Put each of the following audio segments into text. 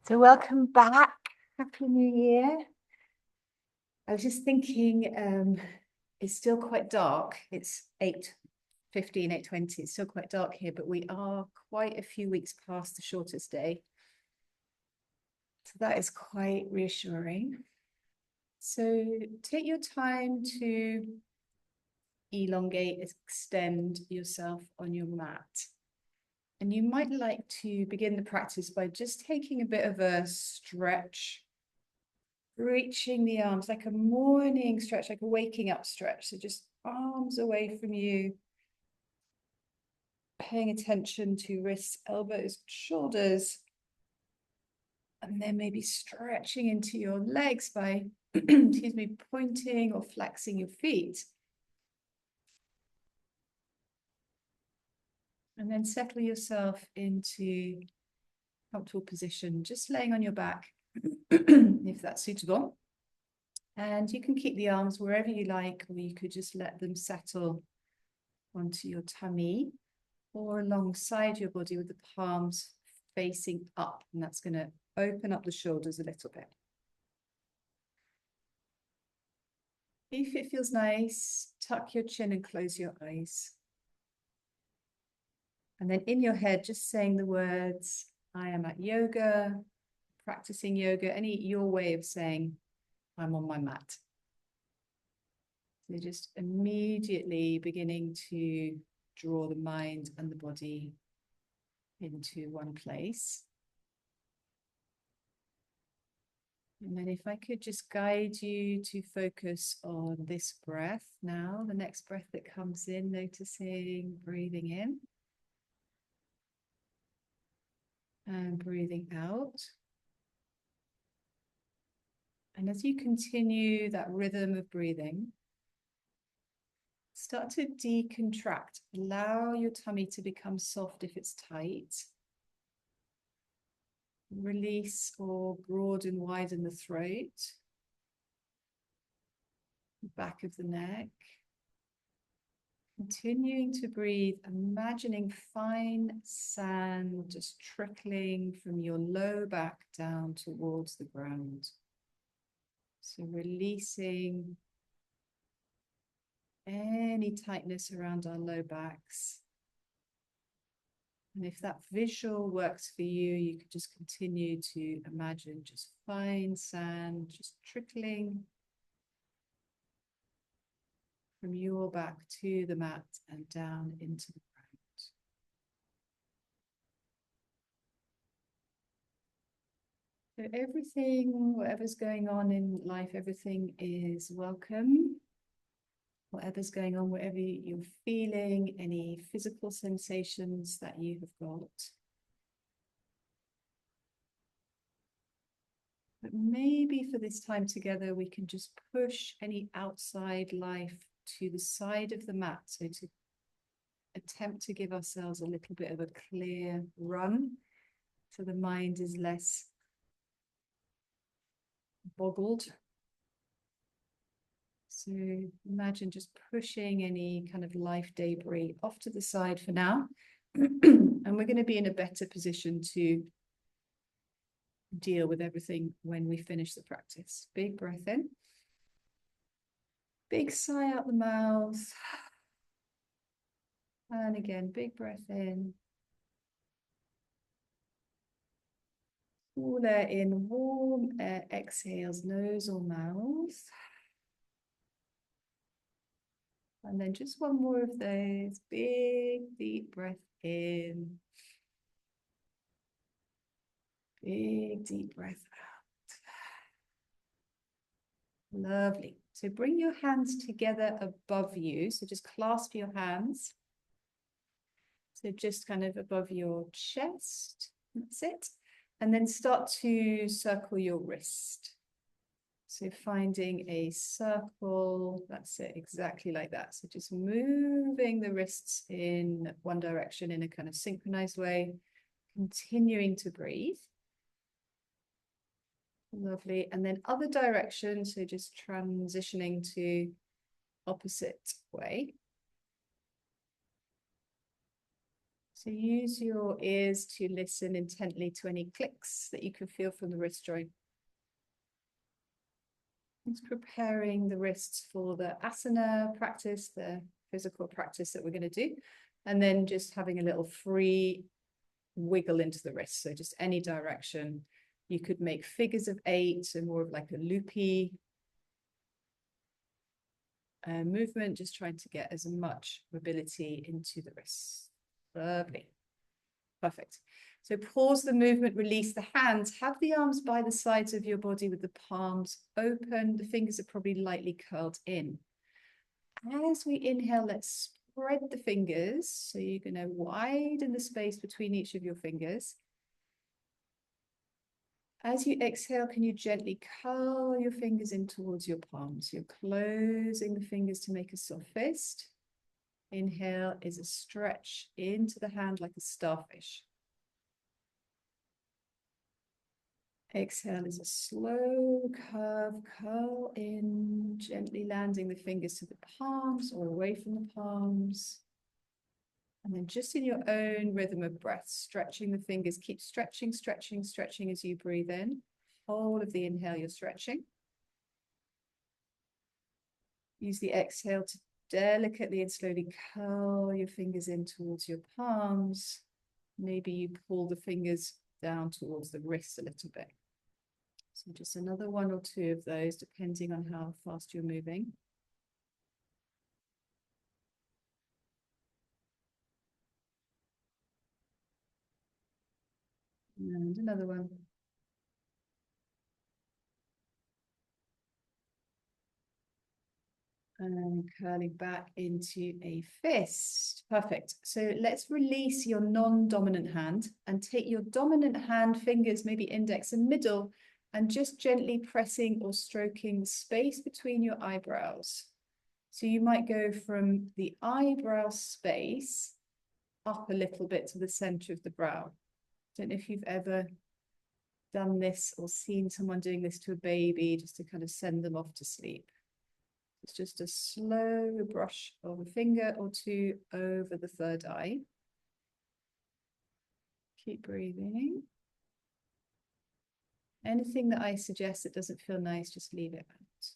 So welcome back. Happy New Year. I was just thinking, it's still quite dark. It's 8:15, 8:20. It's still quite dark here, but we are quite a few weeks past the shortest day. So that is quite reassuring. So take your time to elongate, extend yourself on your mat. And you might like to begin the practice by just taking a bit of a stretch, reaching the arms like a morning stretch, like a waking up stretch. So just arms away from you, paying attention to wrists, elbows, shoulders, and then maybe stretching into your legs by, excuse me, pointing or flexing your feet. And then settle yourself into comfortable position, just laying on your back, if that's suitable. And you can keep the arms wherever you like, or you could just let them settle onto your tummy or alongside your body with the palms facing up. And that's going to open up the shoulders a little bit. If it feels nice, tuck your chin and close your eyes. And then in your head, just saying the words, I am at yoga, practicing yoga, your way of saying, I'm on my mat. So just immediately beginning to draw the mind and the body into one place. And then if I could just guide you to focus on this breath now, the next breath that comes in, noticing, breathing in and breathing out. And as you continue that rhythm of breathing, start to decontract. Allow your tummy to become soft if it's tight. Release or broaden, widen the throat, back of the neck. Continuing to breathe, imagining fine sand just trickling from your low back down towards the ground. So releasing any tightness around our low backs. And if that visual works for you, you could just continue to imagine just fine sand just trickling from your back to the mat and down into the ground. So everything, whatever's going on in life, everything is welcome. Whatever's going on, whatever you're feeling, any physical sensations that you have got. But maybe for this time together, we can just push any outside life to the side of the mat. So to attempt to give ourselves a little bit of a clear run, so the mind is less boggled. So imagine just pushing any kind of life debris off to the side for now. And we're going to be in a better position to deal with everything when we finish the practice. Big breath in. Big sigh out the mouth. And again, big breath in. Cool air in, warm air exhales, nose or mouth. And then just one more of those. Big, deep breath in. Big, deep breath out. Lovely. So bring your hands together above you. So just clasp your hands. So just kind of above your chest. That's it. And then start to circle your wrist. So finding a circle, that's it, exactly like that. So just moving the wrists in one direction in a kind of synchronized way, continuing to breathe. Lovely. And then other direction, so just transitioning to opposite way. So use your ears to listen intently to any clicks that you can feel from the wrist joint. It's preparing the wrists for the asana practice, the physical practice that we're going to do. And then just having a little free wiggle into the wrist. So just any direction. You could make figures of 8, so more of like a loopy movement, just trying to get as much mobility into the wrists. Lovely. Perfect. So pause the movement, release the hands, have the arms by the sides of your body with the palms open. The fingers are probably lightly curled in. As we inhale, let's spread the fingers. So you're going to widen the space between each of your fingers. As you exhale, can you gently curl your fingers in towards your palms? You're closing the fingers to make a soft fist. Inhale is a stretch into the hand like a starfish. Exhale is a slow curve, curl in, gently landing the fingers to the palms or away from the palms. And then just in your own rhythm of breath, stretching the fingers, keep stretching, stretching, stretching as you breathe in. Whole of the inhale, you're stretching. Use the exhale to delicately and slowly curl your fingers in towards your palms. Maybe you pull the fingers down towards the wrists a little bit. So just another 1 or 2 of those, depending on how fast you're moving. And another one. And curling back into a fist. Perfect. So let's release your non-dominant hand and take your dominant hand fingers, maybe index and middle, and just gently pressing or stroking the space between your eyebrows. So you might go from the eyebrow space up a little bit to the center of the brow. Don't know if you've ever done this or seen someone doing this to a baby just to kind of send them off to sleep. It's just a slow brush of a finger or 2 over the third eye. Keep breathing. Anything that I suggest that doesn't feel nice, just leave it out.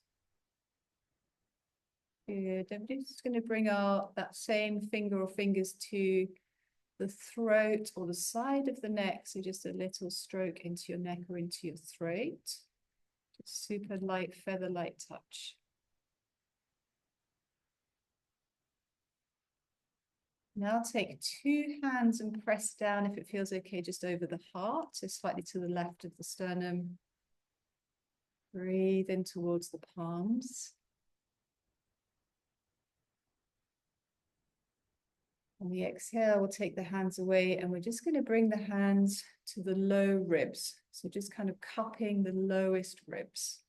Good. I'm just going to bring that same finger or fingers to the throat or the side of the neck. So just a little stroke into your neck or into your throat. Just super light, feather-light touch. Now take 2 hands and press down, if it feels okay, just over the heart, so slightly to the left of the sternum. Breathe in towards the palms. On the exhale, we'll take the hands away and we're just going to bring the hands to the low ribs. So just kind of cupping the lowest ribs.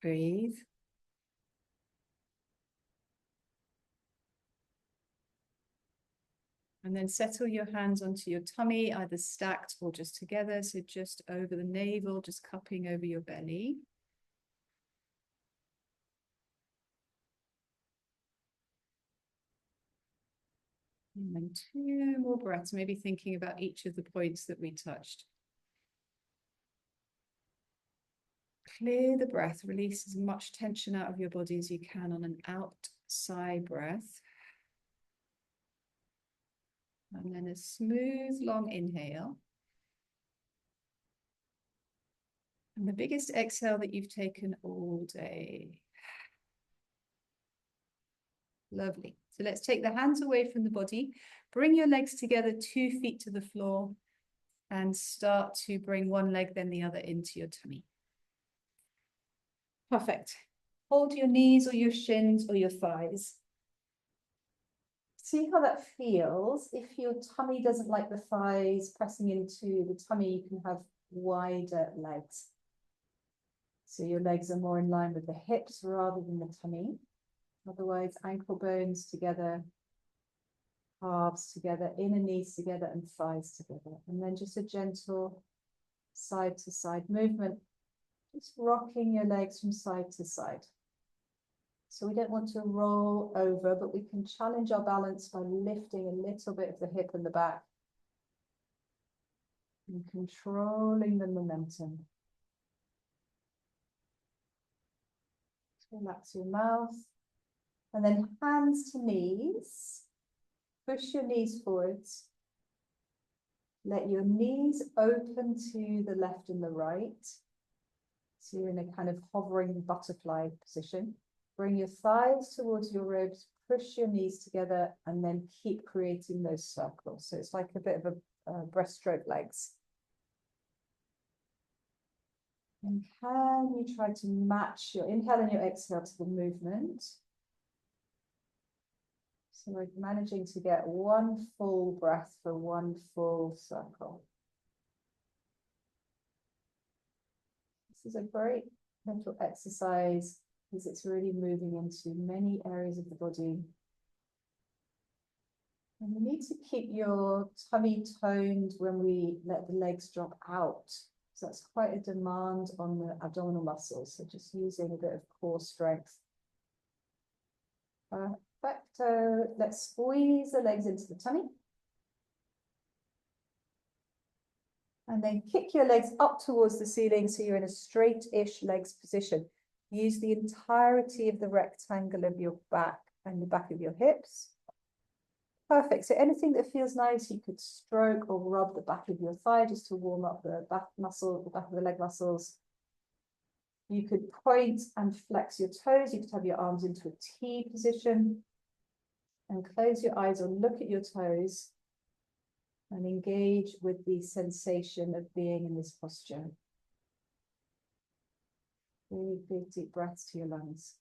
Breathe. And then settle your hands onto your tummy, either stacked or just together. So just over the navel, just cupping over your belly. And then 2 more breaths, maybe thinking about each of the points that we touched. Clear the breath, release as much tension out of your body as you can on an outside breath. And then a smooth, long inhale. And the biggest exhale that you've taken all day. Lovely. So let's take the hands away from the body. Bring your legs together, 2 feet to the floor. And start to bring one leg, then the other into your tummy. Perfect. Hold your knees or your shins or your thighs. See how that feels. If your tummy doesn't like the thighs pressing into the tummy, you can have wider legs. So your legs are more in line with the hips rather than the tummy. Otherwise, ankle bones together, calves together, inner knees together, and thighs together. And then just a gentle side to side movement, just rocking your legs from side to side. So we don't want to roll over, but we can challenge our balance by lifting a little bit of the hip and the back and controlling the momentum. Relax your mouth. And then hands to knees. Push your knees forwards. Let your knees open to the left and the right. So you're in a kind of hovering butterfly position. Bring your thighs towards your ribs, push your knees together, and then keep creating those circles. So it's like a bit of a breaststroke legs. And can you try to match your inhale and your exhale to the movement? So we're managing to get one full breath for one full circle. This is a great mental exercise because it's really moving into many areas of the body. And you need to keep your tummy toned when we let the legs drop out. So that's quite a demand on the abdominal muscles. So just using a bit of core strength. Perfecto. Let's squeeze the legs into the tummy. And then kick your legs up towards the ceiling so you're in a straight-ish legs position. Use the entirety of the rectangle of your back and the back of your hips. Perfect. So anything that feels nice, you could stroke or rub the back of your thigh just to warm up the back muscle, the back of the leg muscles. You could point and flex your toes. You could have your arms into a T position and close your eyes or look at your toes and engage with the sensation of being in this posture. Really big deep breaths to your lungs.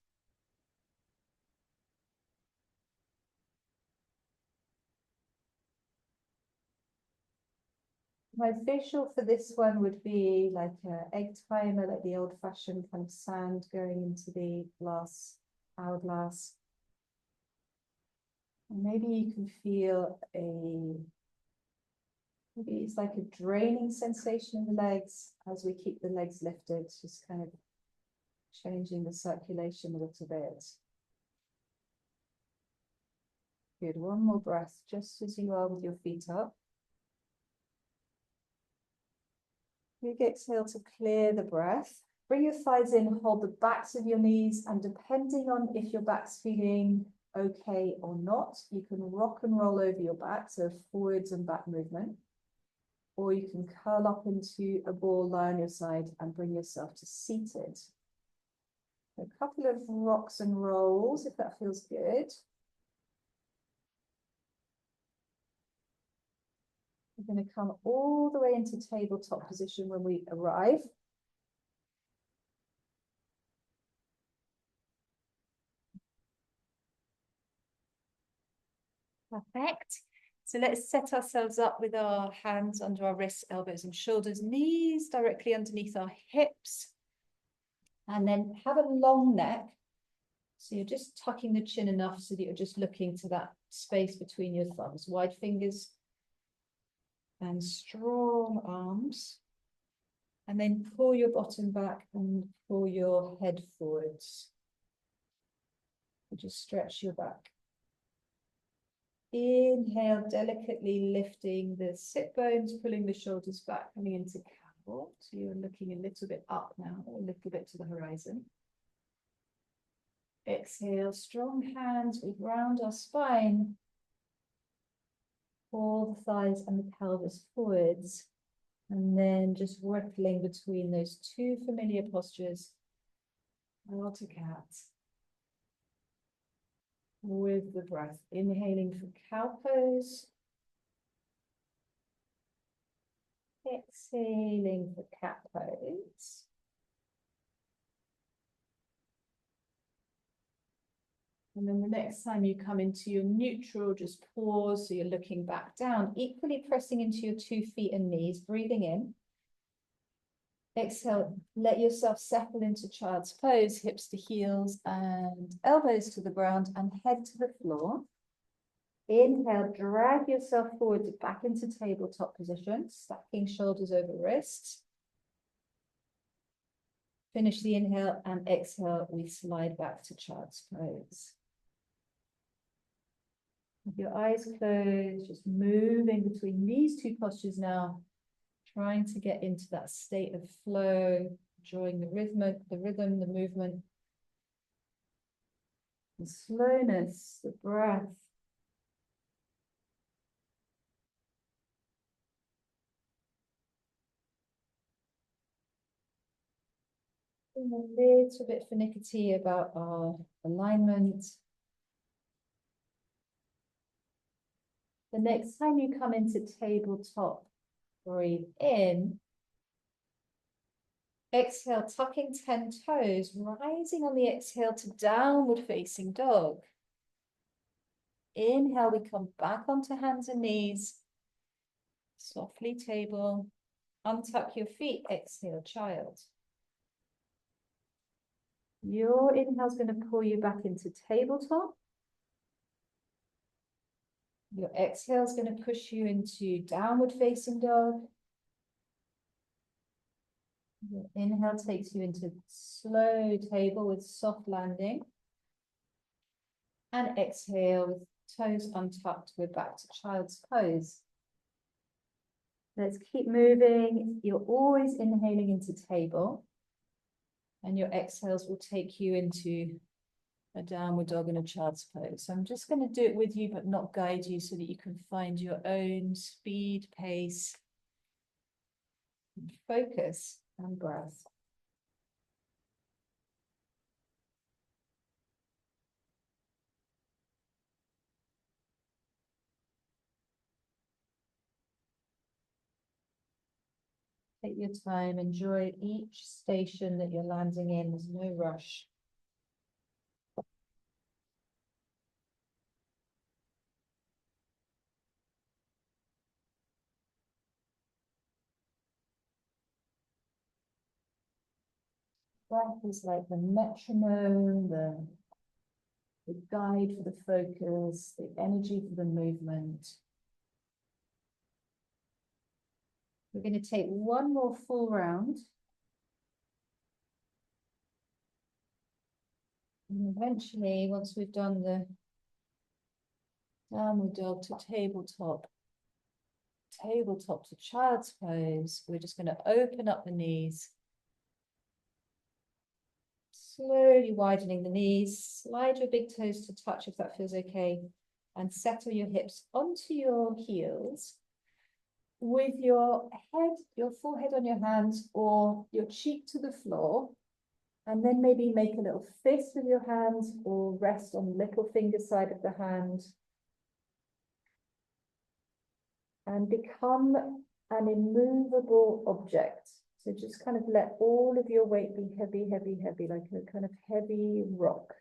My visual for this one would be like an egg timer, like the old-fashioned kind of sand going into the glass, hourglass. And maybe you can feel maybe it's like a draining sensation in the legs as we keep the legs lifted, just kind of changing the circulation a little bit. Good, one more breath, just as you are with your feet up. Big exhale to clear the breath. Bring your thighs in, hold the backs of your knees, and depending on if your back's feeling okay or not, you can rock and roll over your back, so forwards and back movement. Or you can curl up into a ball, lie on your side, and bring yourself to seated. A couple of rocks and rolls, if that feels good. We're going to come all the way into tabletop position when we arrive. Perfect. So let's set ourselves up with our hands under our wrists, elbows and shoulders, knees directly underneath our hips. And then have a long neck. So you're just tucking the chin enough so that you're just looking to that space between your thumbs. Wide fingers and strong arms. And then pull your bottom back and pull your head forwards. And just stretch your back. Inhale, delicately lifting the sit bones, pulling the shoulders back, coming into camel. So you're looking a little bit up now, a little bit to the horizon. Exhale, strong hands, we ground our spine. Pull the thighs and the pelvis forwards. And then just rippling between those two familiar postures. Water cat. With the breath, inhaling for cow pose. Exhaling for cat pose. And then the next time you come into your neutral, just pause. So you're looking back down, equally pressing into your 2 feet and knees, breathing in. Exhale, let yourself settle into child's pose, hips to heels and elbows to the ground and head to the floor. Inhale, drag yourself forward back into tabletop position, stacking shoulders over wrists. Finish the inhale and exhale, we slide back to child's pose. With your eyes closed, just moving between these two postures now, trying to get into that state of flow, enjoying the rhythm, the movement, the slowness, the breath. A little bit finicky about our alignment. The next time you come into tabletop, breathe in. Exhale, tucking 10 toes, rising on the exhale to downward facing dog. Inhale, we come back onto hands and knees. Softly table. Untuck your feet, exhale, child. Your inhale is going to pull you back into tabletop. Your exhale is going to push you into downward facing dog. Your inhale takes you into slow table with soft landing. And exhale with toes untucked, we're back to child's pose. Let's keep moving. You're always inhaling into table. And your exhales will take you into a downward dog and a child's pose. So I'm just going to do it with you, but not guide you, so that you can find your own speed, pace, focus, and breath. Take your time, enjoy each station that you're landing in. There's no rush. Breath is like the metronome, the guide for the focus, the energy for the movement. We're going to take one more full round. And eventually, once we've done the downward dog to tabletop to child's pose, we're just going to open up the knees. Slowly widening the knees, slide your big toes to touch if that feels okay, and settle your hips onto your heels with your head, your forehead on your hands or your cheek to the floor, and then maybe make a little fist with your hands or rest on the little finger side of the hand. And become an immovable object. So just kind of let all of your weight be heavy, heavy, heavy, like a kind of heavy rock.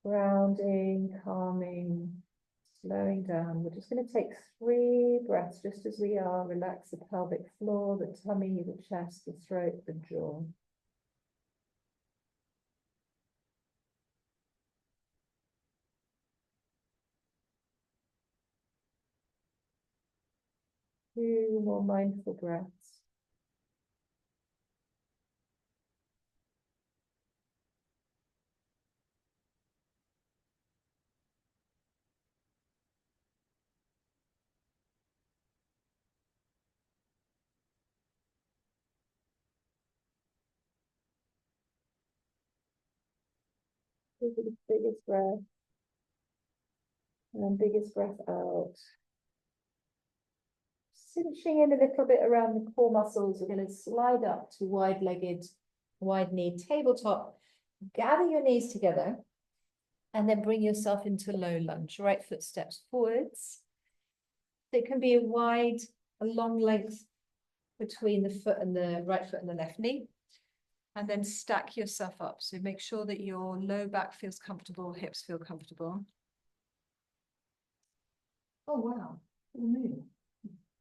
Grounding, calming, slowing down. We're just going to take 3 breaths just as we are. Relax the pelvic floor, the tummy, the chest, the throat, the jaw. Two more mindful breaths. Take the biggest breath. And then biggest breath out. Cinching in a little bit around the core muscles. We're going to slide up to wide-legged, wide-knee tabletop. Gather your knees together and then bring yourself into low lunge. Right foot steps forwards. It can be a long length between the foot and the right foot and the left knee. And then stack yourself up. So make sure that your low back feels comfortable, hips feel comfortable. Oh, wow. Full moon.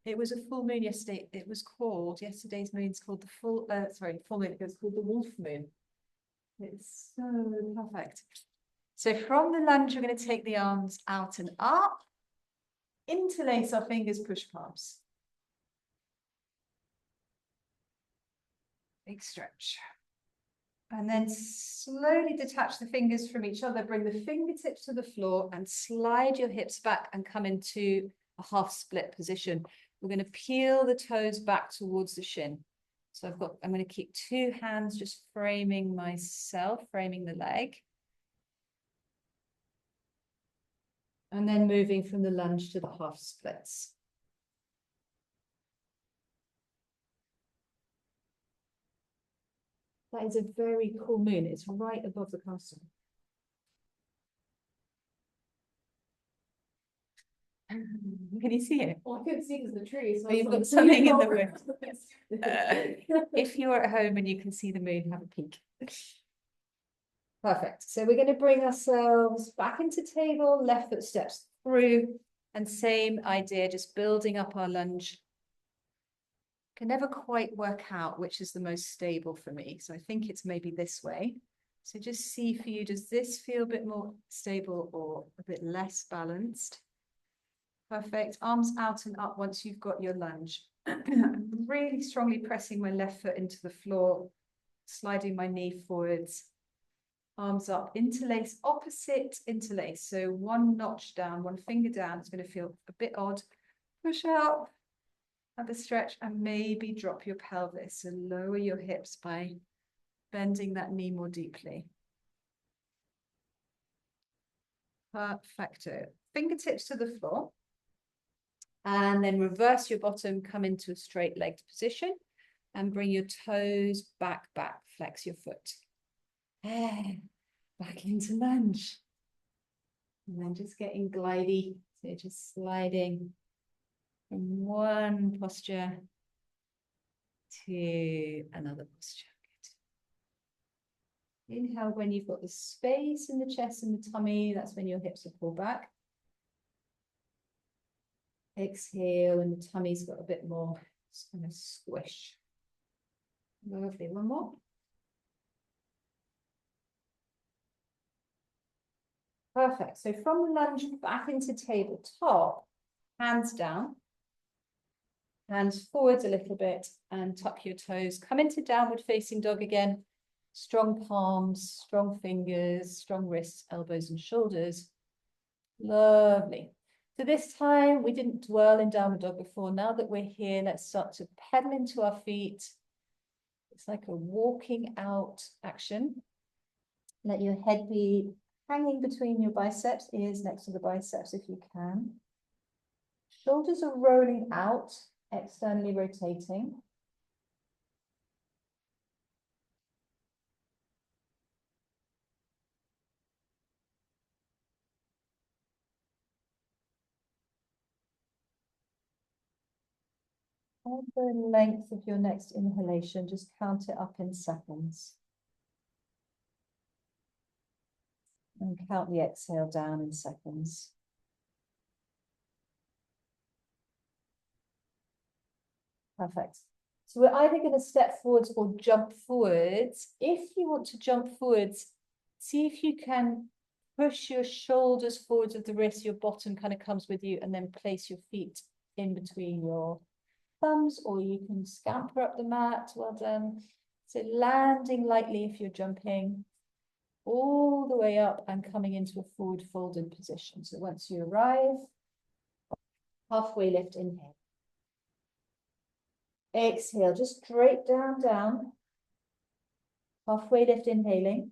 It was a full moon yesterday. It was called, yesterday's moon's called the full moon. It was called the wolf moon. It's so perfect. So from the lunge, we're going to take the arms out and up. Interlace our fingers, push palms. Big stretch. And then slowly detach the fingers from each other. Bring the fingertips to the floor and slide your hips back and come into a half split position. We're going to peel the toes back towards the shin. So I'm going to keep two hands just framing myself, framing the leg. And then moving from the lunge to the half splits. That is a very cool moon. It's right above the castle. Can you see it? Well, I couldn't see because of the trees. So you've got something in the wind. If you're at home and you can see the moon, have a peek. Perfect. So we're going to bring ourselves back into table, left foot steps through, and same idea, just building up our lunge. Can never quite work out which is the most stable for me. So I think it's maybe this way. So just see for you, does this feel a bit more stable or a bit less balanced? Perfect. Arms out and up once you've got your lunge. I'm really strongly pressing my left foot into the floor, sliding my knee forwards. Arms up, interlace, opposite interlace. So one notch down, one finger down. It's going to feel a bit odd. Push out, have a stretch, and maybe drop your pelvis. So lower your hips by bending that knee more deeply. Perfecto. Fingertips to the floor. And then reverse your bottom, come into a straight legged position and bring your toes back, flex your foot. Back into lunge. And then just getting glidey. So just sliding from one posture to another posture. Good. Inhale when you've got the space in the chest and the tummy. That's when your hips are pulled back. Exhale and the tummy's got a bit more kind of squish. Lovely. One more. Perfect. So from the lunge back into tabletop, hands down, hands forwards a little bit and tuck your toes. Come into downward facing dog again. Strong palms, strong fingers, strong wrists, elbows and shoulders. Lovely. So this time we didn't dwell in downward dog before. Now that we're here, let's start to pedal into our feet. It's like a walking out action. Let your head be hanging between your biceps, ears next to the biceps if you can. Shoulders are rolling out, externally rotating. On the length of your next inhalation, just count it up in seconds. And count the exhale down in seconds. Perfect. So we're either going to step forwards or jump forwards. If you want to jump forwards, see if you can push your shoulders forwards of the wrist, your bottom kind of comes with you, and then place your feet in between your thumbs, or you can scamper up the mat. Well done. So landing lightly if you're jumping, all the way up and coming into a forward folded position. So once you arrive, halfway lift, inhale. Exhale, just straight down, down. Halfway lift, inhaling.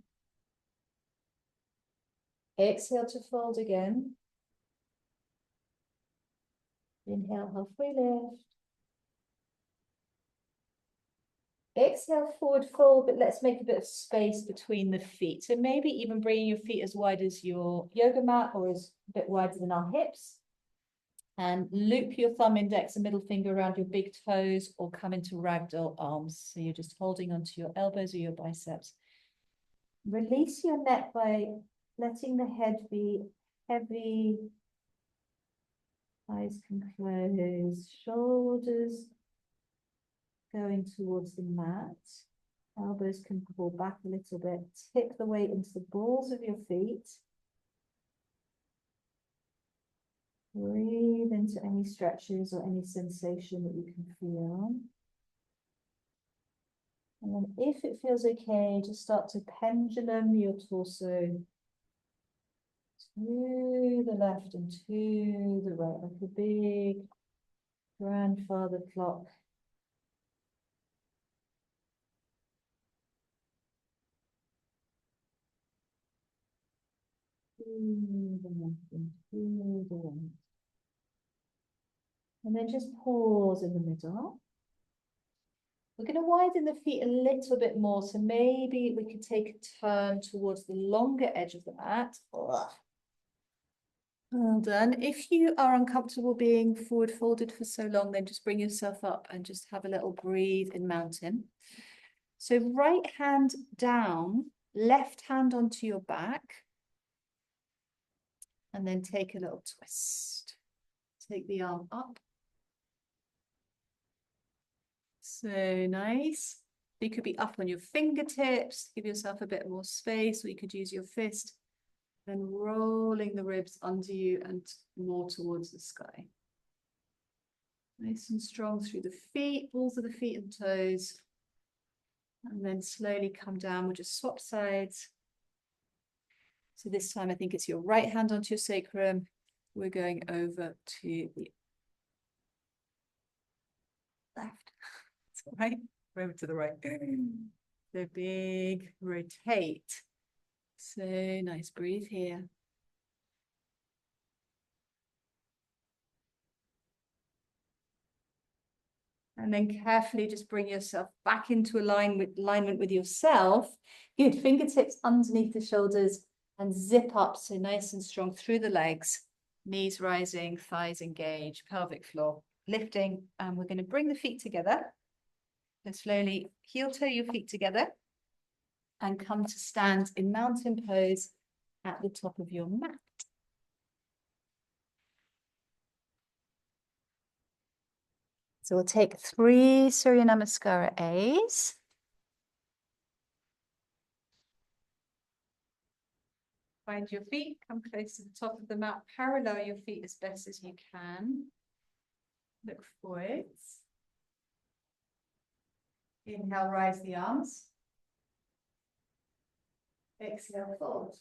Exhale to fold again. Inhale, halfway lift. Exhale, forward fold, but let's make a bit of space between the feet. So maybe even bringing your feet as wide as your yoga mat or as a bit wider than our hips. And loop your thumb index and middle finger around your big toes or come into ragdoll arms. So you're just holding onto your elbows or your biceps. Release your neck by letting the head be heavy. Eyes can close, shoulders going towards the mat. Elbows can pull back a little bit. Tip the weight into the balls of your feet. Breathe into any stretches or any sensation that you can feel. And then if it feels okay, just start to pendulum your torso to the left and to the right, like a big grandfather clock. To the left and to the right. And then just pause in the middle. We're going to widen the feet a little bit more, so maybe we could take a turn towards the longer edge of the mat. Ugh. Well done. If you are uncomfortable being forward folded for so long, then just bring yourself up and just have a little breathe in mountain. So right hand down, left hand onto your back, and then take a little twist. Take the arm up. So nice. You could be up on your fingertips, give yourself a bit more space, or you could use your fist, and rolling the ribs under you and more towards the sky. Nice and strong through the feet, balls of the feet and toes. And then slowly come down. We'll just swap sides. So this time I think it's your right hand onto your sacrum. We're going over to the left. That's all right. Over to the right. So big rotate. So nice, breathe here. And then carefully just bring yourself back into alignment with yourself. Good, fingertips underneath the shoulders and zip up, so nice and strong through the legs. Knees rising, thighs engaged, pelvic floor lifting. And we're going to bring the feet together. So slowly heel toe your feet together and come to stand in mountain pose at the top of your mat. So we'll take 3 Surya Namaskara A's. Find your feet, come close to the top of the mat, parallel your feet as best as you can. Look forwards. Inhale, rise the arms. Exhale, fold.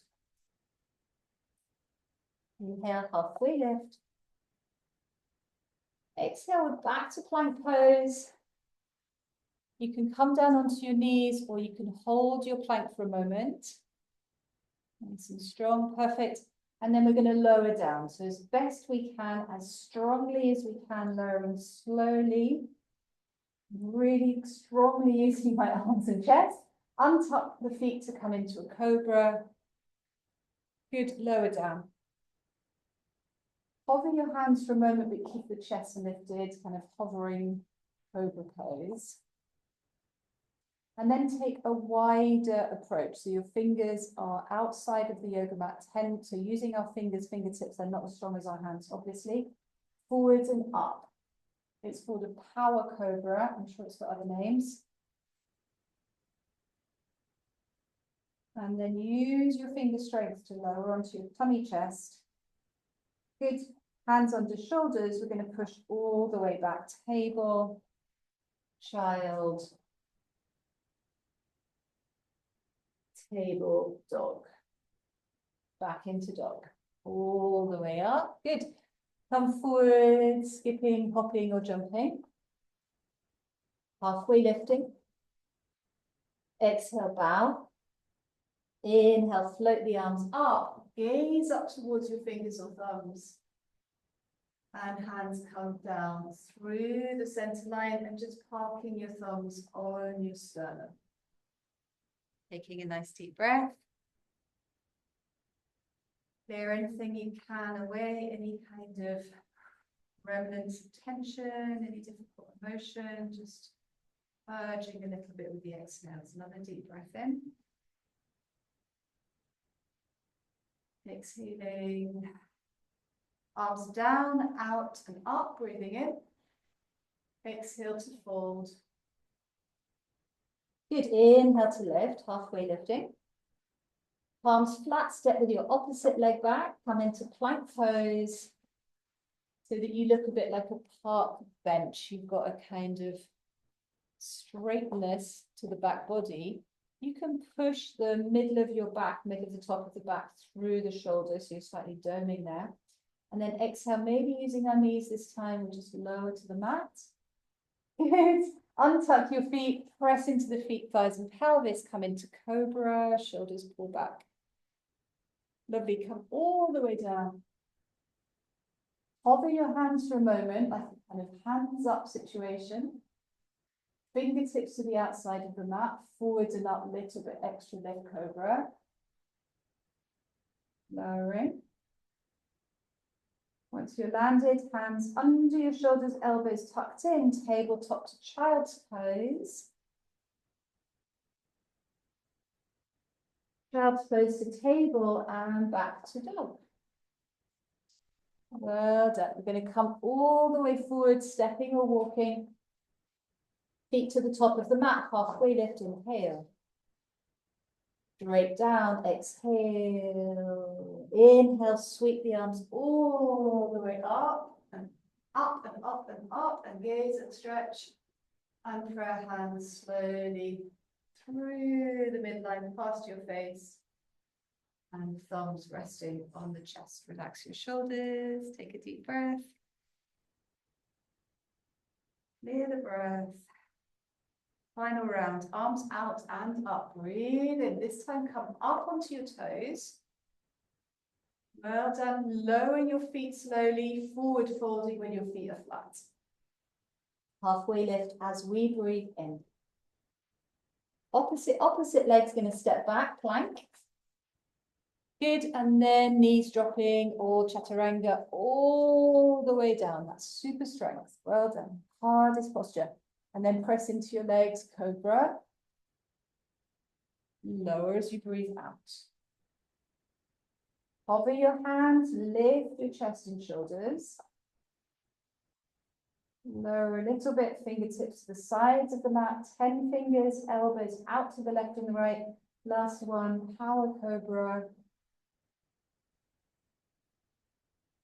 Inhale, halfway lift. Exhale, we're back to plank pose. You can come down onto your knees or you can hold your plank for a moment. Nice and strong, perfect. And then we're going to lower down. So as best we can, as strongly as we can, lowering slowly. Really strongly using my arms and chest. Untuck the feet to come into a cobra. Good, lower down. Hover your hands for a moment, but keep the chest lifted, kind of hovering cobra pose. And then take a wider approach. So your fingers are outside of the yoga mat, so using our fingertips, they're not as strong as our hands, obviously. Forwards and up. It's called a power cobra. I'm sure it's got other names. And then use your finger strength to lower onto your tummy chest. Good. Hands under shoulders. We're going to push all the way back. Table, child, table, dog. Back into dog. All the way up. Good. Come forward, skipping, hopping, or jumping. Halfway lifting. Exhale, bow. Inhale, float the arms up. Gaze up towards your fingers or thumbs. And hands come down through the center line and just parking your thumbs on your sternum. Taking a nice deep breath. Clear anything you can away, any kind of remnants of tension, any difficult emotion, just purging a little bit with the exhales. Another deep breath in. Exhaling. Arms down, out and up, breathing in. Exhale to fold. Good, inhale to lift, halfway lifting. Palms flat, step with your opposite leg back, come into plank pose so that you look a bit like a park bench. You've got a kind of straightness to the back body, you can push the middle of your back, middle of the top of the back through the shoulders, so you're slightly doming there. And then exhale, maybe using our knees this time, we'll just lower to the mat. Good. Untuck your feet, press into the feet, thighs and pelvis, come into cobra, shoulders pull back. Lovely, come all the way down. Hover your hands for a moment, like a kind of hands up situation. Fingertips to the outside of the mat, forwards and up, little bit extra leg cobra. Lowering. Once you're landed, hands under your shoulders, elbows tucked in, tabletop to child's pose. Child's pose to table and back to dog. Well done. We're going to come all the way forward, stepping or walking. Feet to the top of the mat, halfway lift, inhale. Straight down, exhale. Inhale, sweep the arms all the way up and up and up and up, and gaze and stretch. And prayer hands slowly through the midline, past your face. And thumbs resting on the chest. Relax your shoulders, take a deep breath. Clear the breath. Final round, arms out and up. Breathe in. This time come up onto your toes. Well done. Lower your feet slowly, forward folding when your feet are flat. Halfway lift as we breathe in. Opposite leg's going to step back, plank. Good, and then knees dropping or chaturanga all the way down. That's super strength. Well done. Hardest posture. And then press into your legs, cobra. Lower as you breathe out. Hover your hands, lift your chest and shoulders. Lower a little bit, fingertips to the sides of the mat, 10 fingers, elbows out to the left and the right. Last one, power cobra.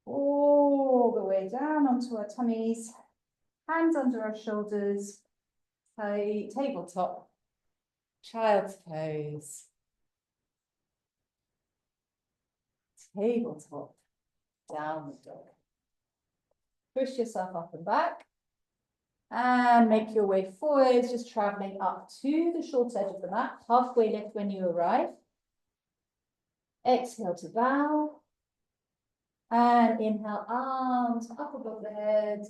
All the way down onto our tummies, hands under our shoulders, tabletop, child's pose, tabletop, downward dog. Push yourself up and back, and make your way forwards, just traveling up to the short edge of the mat, halfway lift when you arrive. Exhale to bow. And inhale, arms up above the head.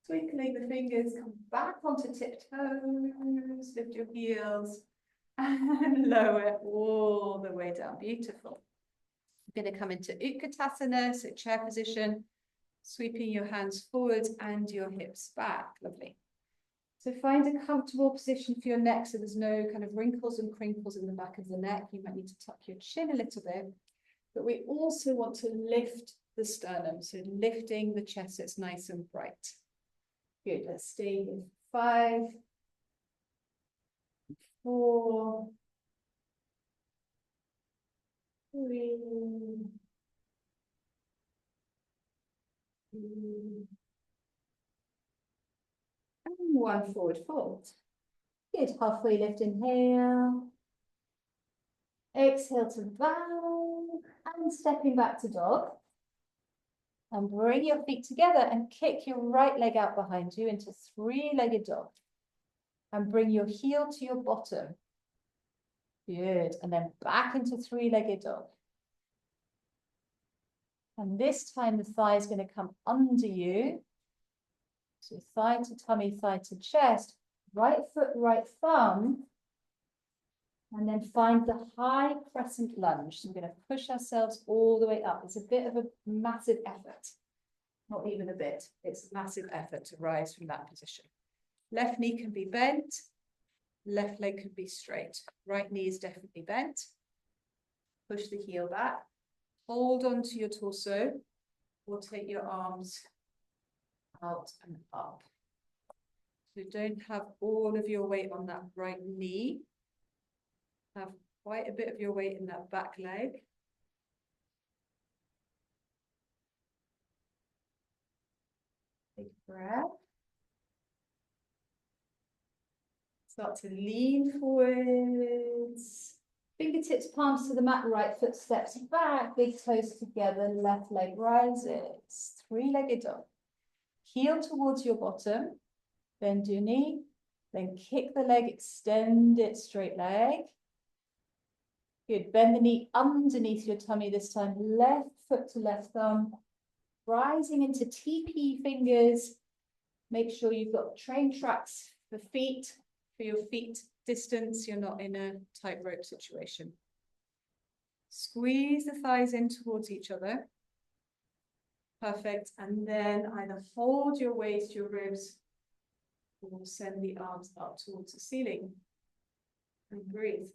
Twinkling the fingers, come back onto tiptoes, lift your heels, and lower all the way down. Beautiful. You're going to come into Utkatasana, so chair position, sweeping your hands forwards and your hips back. Lovely. So find a comfortable position for your neck so there's no kind of wrinkles and crinkles in the back of the neck. You might need to tuck your chin a little bit. But we also want to lift the sternum, so lifting the chest so it's nice and bright. Good, let's stay in 5, 4, 3, 2, and 1 forward fold. Good, halfway lift, inhale. Exhale to bow, and stepping back to dog. And bring your feet together and kick your right leg out behind you into three-legged dog. And bring your heel to your bottom. Good. And then back into three-legged dog. And this time the thigh is going to come under you. So thigh to tummy, thigh to chest. Right foot, right thumb. And then find the high crescent lunge. So we're going to push ourselves all the way up. It's a bit of a massive effort. Not even a bit. It's a massive effort to rise from that position. Left knee can be bent. Left leg can be straight. Right knee is definitely bent. Push the heel back. Hold on to your torso. Or take your arms out and up. So don't have all of your weight on that right knee. Have quite a bit of your weight in that back leg. Big breath. Start to lean forwards. Fingertips, palms to the mat, right foot steps back, big toes together, left leg rises. Three-legged dog. Heel towards your bottom, bend your knee, then kick the leg, extend it, straight leg. Good, bend the knee underneath your tummy this time, left foot to left thumb, rising into TP fingers. Make sure you've got train tracks for feet, for your feet distance, you're not in a tightrope situation. Squeeze the thighs in towards each other. Perfect, and then either hold your waist, your ribs, or send the arms up towards the ceiling. And breathe.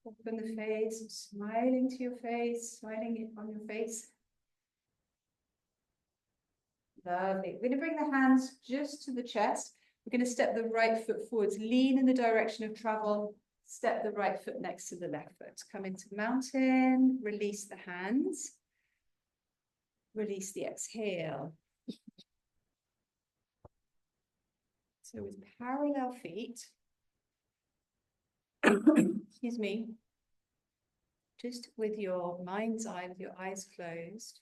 Open the face, smiling to your face, smiling on your face. Lovely. We're going to bring the hands just to the chest. We're going to step the right foot forwards, lean in the direction of travel, step the right foot next to the left foot. Come into mountain, release the hands, release the exhale. So with parallel feet, excuse me, just with your mind's eye, with your eyes closed,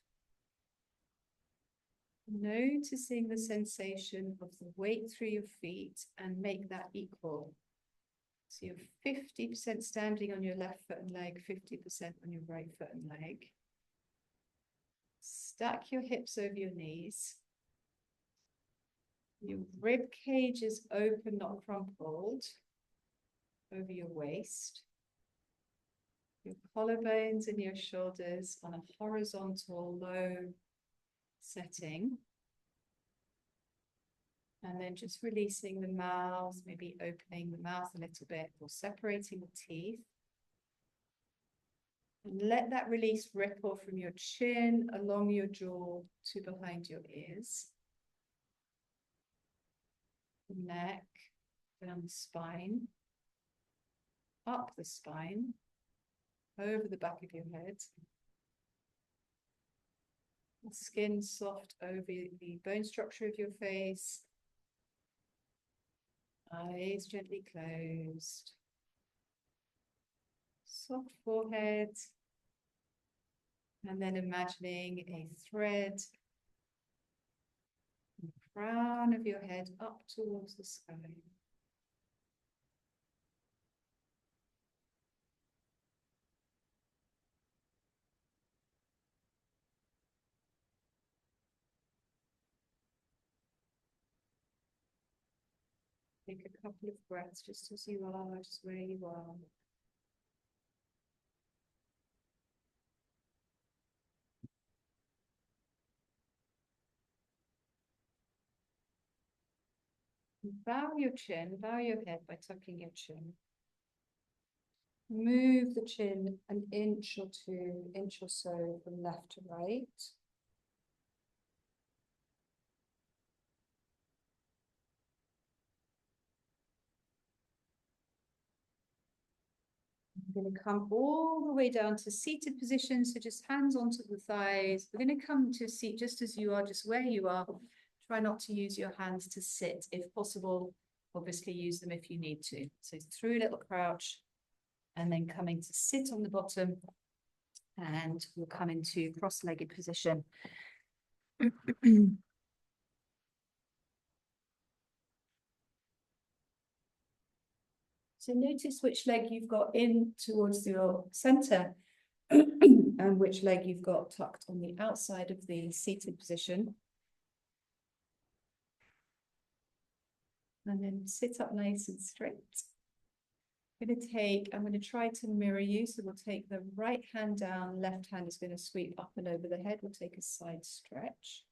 noticing the sensation of the weight through your feet and make that equal. So you're 50% standing on your left foot and leg, 50% on your right foot and leg. Stack your hips over your knees. Your rib cage is open, not crumpled, over your waist. Your collarbones and your shoulders on a horizontal low setting. And then just releasing the mouth, maybe opening the mouth a little bit or separating the teeth. And let that release ripple from your chin along your jaw to behind your ears. Neck, down the spine, up the spine, over the back of your head. The skin soft over the bone structure of your face. Eyes gently closed. Soft forehead. And then imagining a thread. The crown of your head up towards the sky. Take a couple of breaths just as you are, just where you are. Bow your chin, bow your head by tucking your chin. Move the chin an inch or two, inch or so from left to right. We're going to come all the way down to seated position, so just hands onto the thighs. We're going to come to a seat just as you are, just where you are. Try not to use your hands to sit. If possible, obviously use them if you need to. So through a little crouch, and then coming to sit on the bottom, and we'll come into cross-legged position. So notice which leg you've got in towards your center and which leg you've got tucked on the outside of the seated position. And then sit up nice and straight. I'm going to try to mirror you. So we'll take the right hand down, left hand is going to sweep up and over the head. We'll take a side stretch.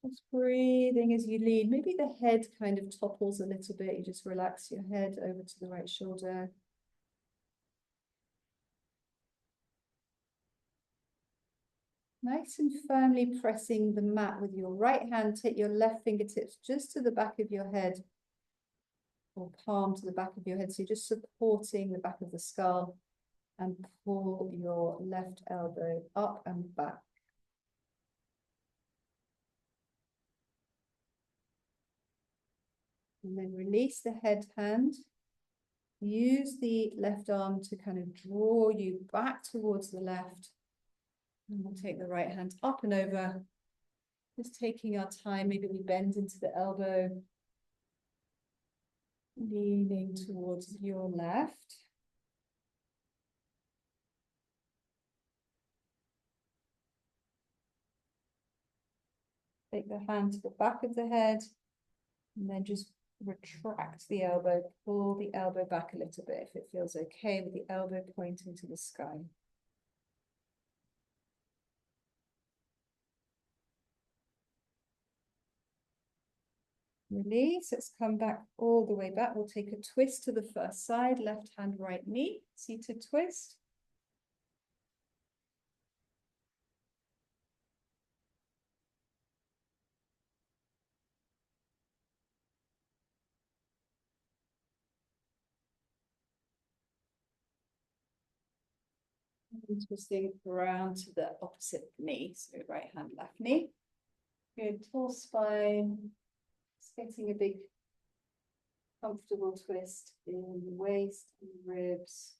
Just breathing as you lean. Maybe the head kind of topples a little bit. You just relax your head over to the right shoulder. Nice and firmly pressing the mat with your right hand. Take your left fingertips just to the back of your head. or palm to the back of your head. So you're just supporting the back of the skull and pull your left elbow up and back. And then release the head hand. Use the left arm to kind of draw you back towards the left. And we'll take the right hand up and over. Just taking our time, maybe we bend into the elbow. Leaning towards your left. Take the hand to the back of the head. And then just retract the elbow, pull the elbow back a little bit if it feels okay, with the elbow pointing to the sky. Release, let's come back all the way back. We'll take a twist to the first side, left hand, right knee, seated twist. And twisting around to the opposite knee, so right hand, left knee. Good, tall spine. Just getting a big comfortable twist in the waist and ribs.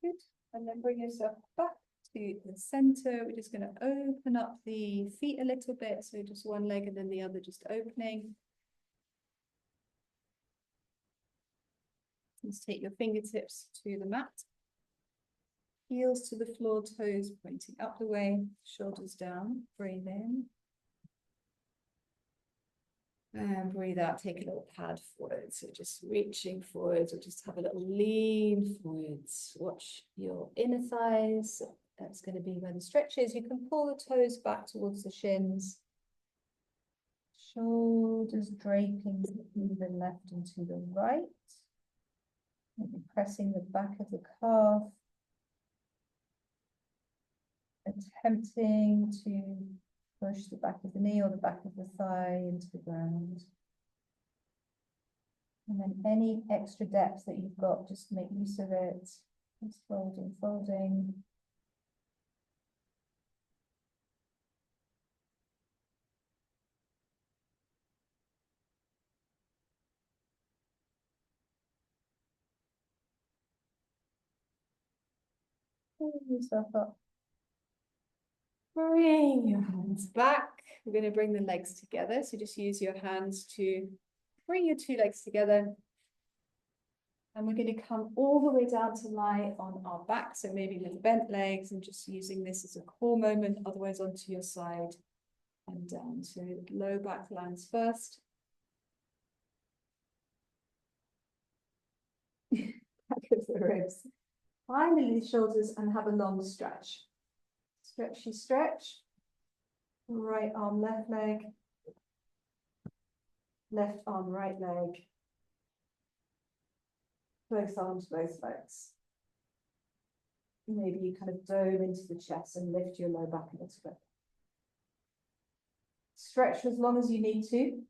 Good. And then bring yourself back to the center. We're just going to open up the feet a little bit. So just one leg and then the other just opening. Just take your fingertips to the mat. Heels to the floor, toes pointing up the way, shoulders down. Breathe in. And breathe out, take a little pad forward. So just reaching forwards, or just have a little lean forwards. Watch your inner thighs. That's going to be where the stretch is. You can pull the toes back towards the shins. Shoulders draping to the left and to the right. Maybe pressing the back of the calf. Attempting to push the back of the knee or the back of the thigh into the ground. And then any extra depth that you've got, just make use of it. Just folding, folding. Pull yourself up. Bring your hands back. We're going to bring the legs together. So just use your hands to bring your two legs together. And we're going to come all the way down to lie on our back. So maybe with bent legs and just using this as a core moment, otherwise onto your side and down. So low back lands first. Back of the ribs. Finally the shoulders and have a long stretch. Stretchy stretch. Right arm, left leg. Left arm, right leg. Both arms, both legs. Maybe you kind of dome into the chest and lift your low back a little bit. Stretch as long as you need to.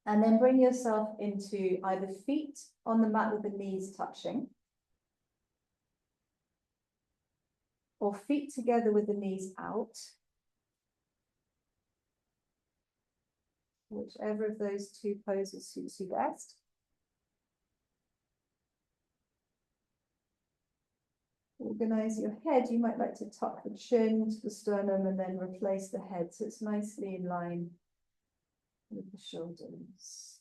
And then bring yourself into either feet on the mat with the knees touching. Or feet together with the knees out. Whichever of those two poses suits you best. Organize your head. You might like to tuck the chin to the sternum and then replace the head so it's nicely in line with the shoulders.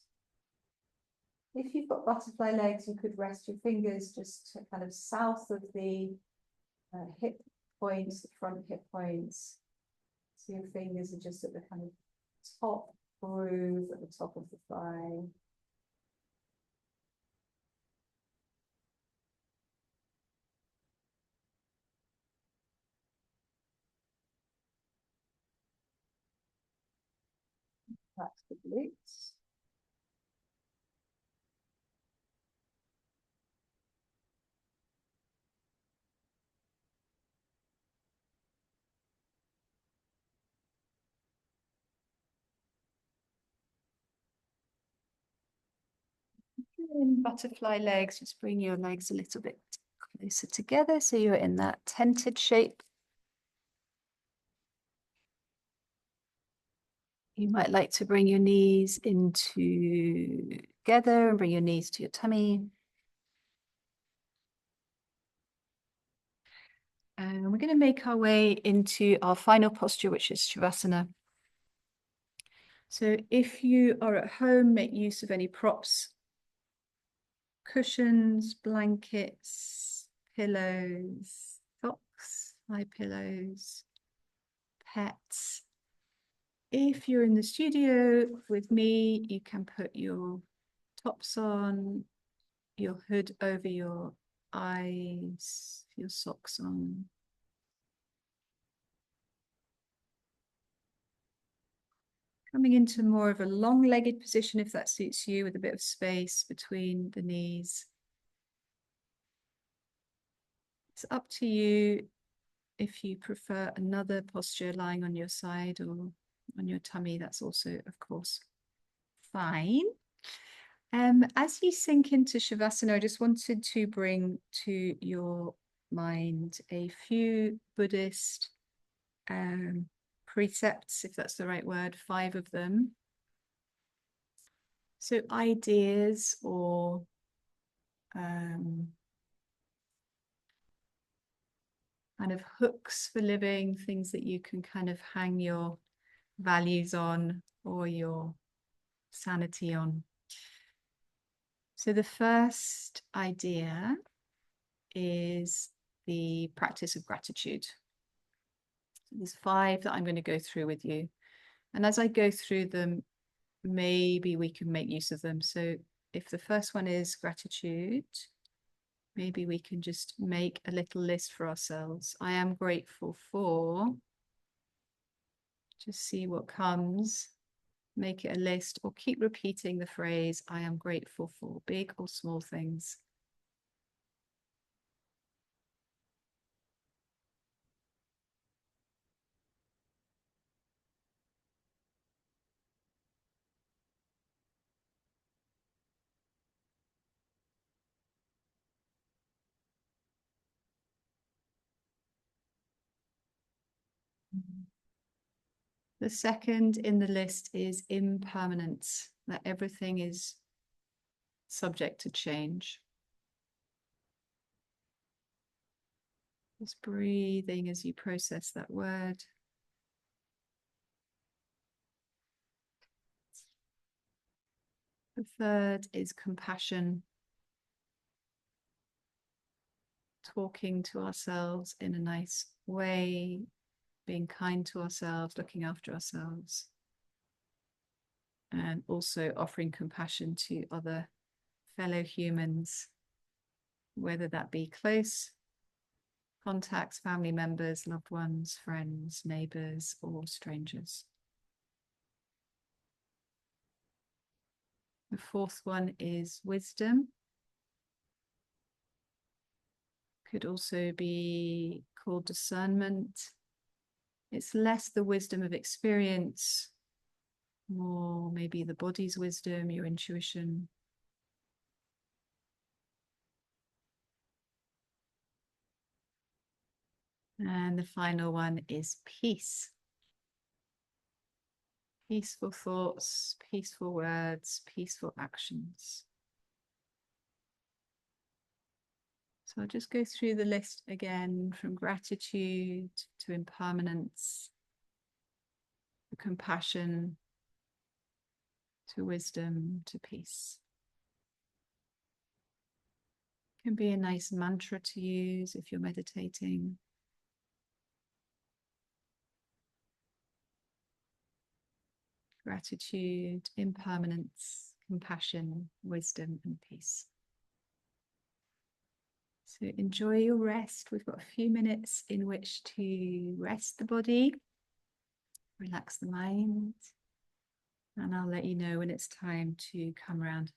If you've got butterfly legs, you could rest your fingers just kind of south of the hip points, the front hip points. So your fingers are just at the kind of top groove at the top of the thigh. That's the glutes. In butterfly legs, just bring your legs a little bit closer together so you're in that tented shape. You might like to bring your knees into together and bring your knees to your tummy. And we're going to make our way into our final posture, which is Shavasana. So if you are at home, make use of any props, cushions, blankets, pillows, socks, eye pillows, pets. If you're in the studio with me, you can put your tops on, your hood over your eyes, your socks on. Coming into more of a long-legged position if that suits you, with a bit of space between the knees. It's up to you if you prefer another posture lying on your side or on your tummy. That's also, of course, fine. As you sink into Shavasana, I just wanted to bring to your mind a few Buddhist precepts, if that's the right word, 5 of them. So ideas or kind of hooks for living, things that you can kind of hang your values on or your sanity on. So the first idea is the practice of gratitude. There's 5 that I'm going to go through with you. And as I go through them, maybe we can make use of them. So if the first one is gratitude, maybe we can just make a little list for ourselves. I am grateful for, just see what comes, make it a list, or keep repeating the phrase, I am grateful for, big or small things. The second in the list is impermanence, that everything is subject to change. Just breathing as you process that word. The third is compassion, talking to ourselves in a nice way, being kind to ourselves, looking after ourselves, and also offering compassion to other fellow humans, whether that be close contacts, family members, loved ones, friends, neighbors, or strangers. The fourth one is wisdom. Could also be called discernment. It's less the wisdom of experience, more maybe the body's wisdom, your intuition. And the final one is peace. Peaceful thoughts, peaceful words, peaceful actions. So I'll just go through the list again, from gratitude to impermanence, to compassion, to wisdom, to peace. It can be a nice mantra to use if you're meditating. Gratitude, impermanence, compassion, wisdom, and peace. So enjoy your rest. We've got a few minutes in which to rest the body, relax the mind, and I'll let you know when it's time to come around.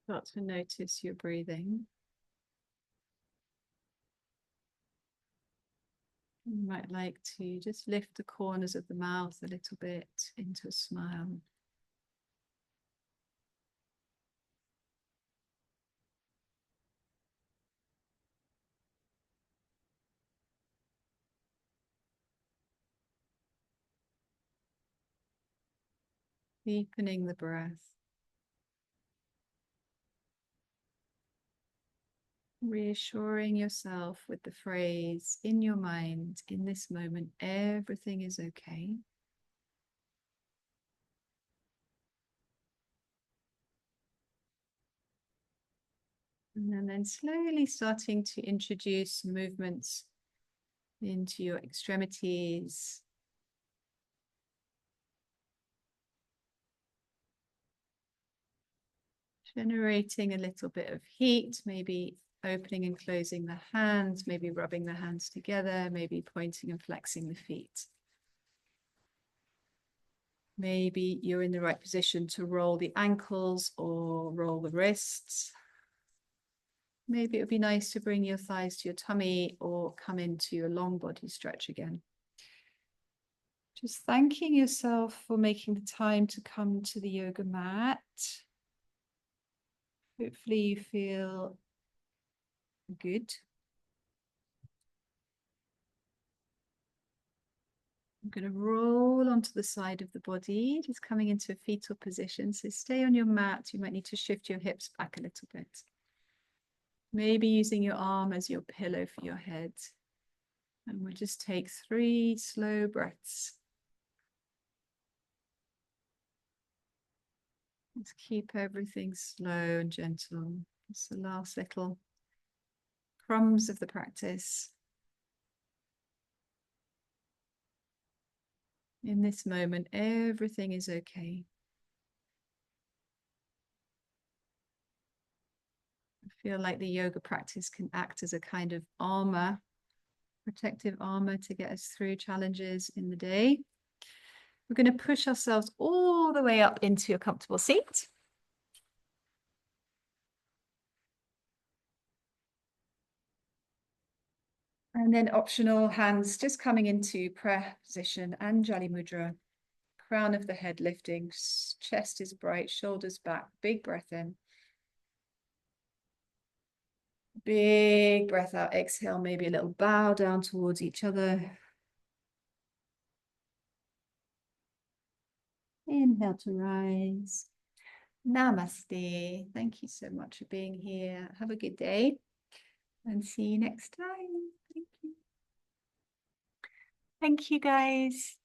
Start to notice your breathing. You might like to just lift the corners of the mouth a little bit into a smile. Deepening the breath. Reassuring yourself with the phrase in your mind, in this moment, everything is okay. And then slowly starting to introduce movements into your extremities. Generating a little bit of heat, maybe opening and closing the hands, maybe rubbing the hands together, maybe pointing and flexing the feet. Maybe you're in the right position to roll the ankles or roll the wrists. Maybe it would be nice to bring your thighs to your tummy or come into a long body stretch again. Just thanking yourself for making the time to come to the yoga mat. Hopefully you feel good. I'm going to roll onto the side of the body, just coming into a fetal position. So stay on your mat. You might need to shift your hips back a little bit. Maybe using your arm as your pillow for your head. And we'll just take 3 slow breaths. Let's keep everything slow and gentle. It's the last little crumbs of the practice. In this moment, everything is okay. I feel like the yoga practice can act as a kind of armor, protective armor to get us through challenges in the day. We're going to push ourselves all the way up into a comfortable seat. And then optional hands just coming into prayer position, Anjali Mudra. Crown of the head lifting, chest is bright, shoulders back, big breath in. Big breath out, exhale, maybe a little bow down towards each other. Inhale to rise. Namaste. Thank you so much for being here. Have a good day and see you next time. Thank you. Thank you, guys.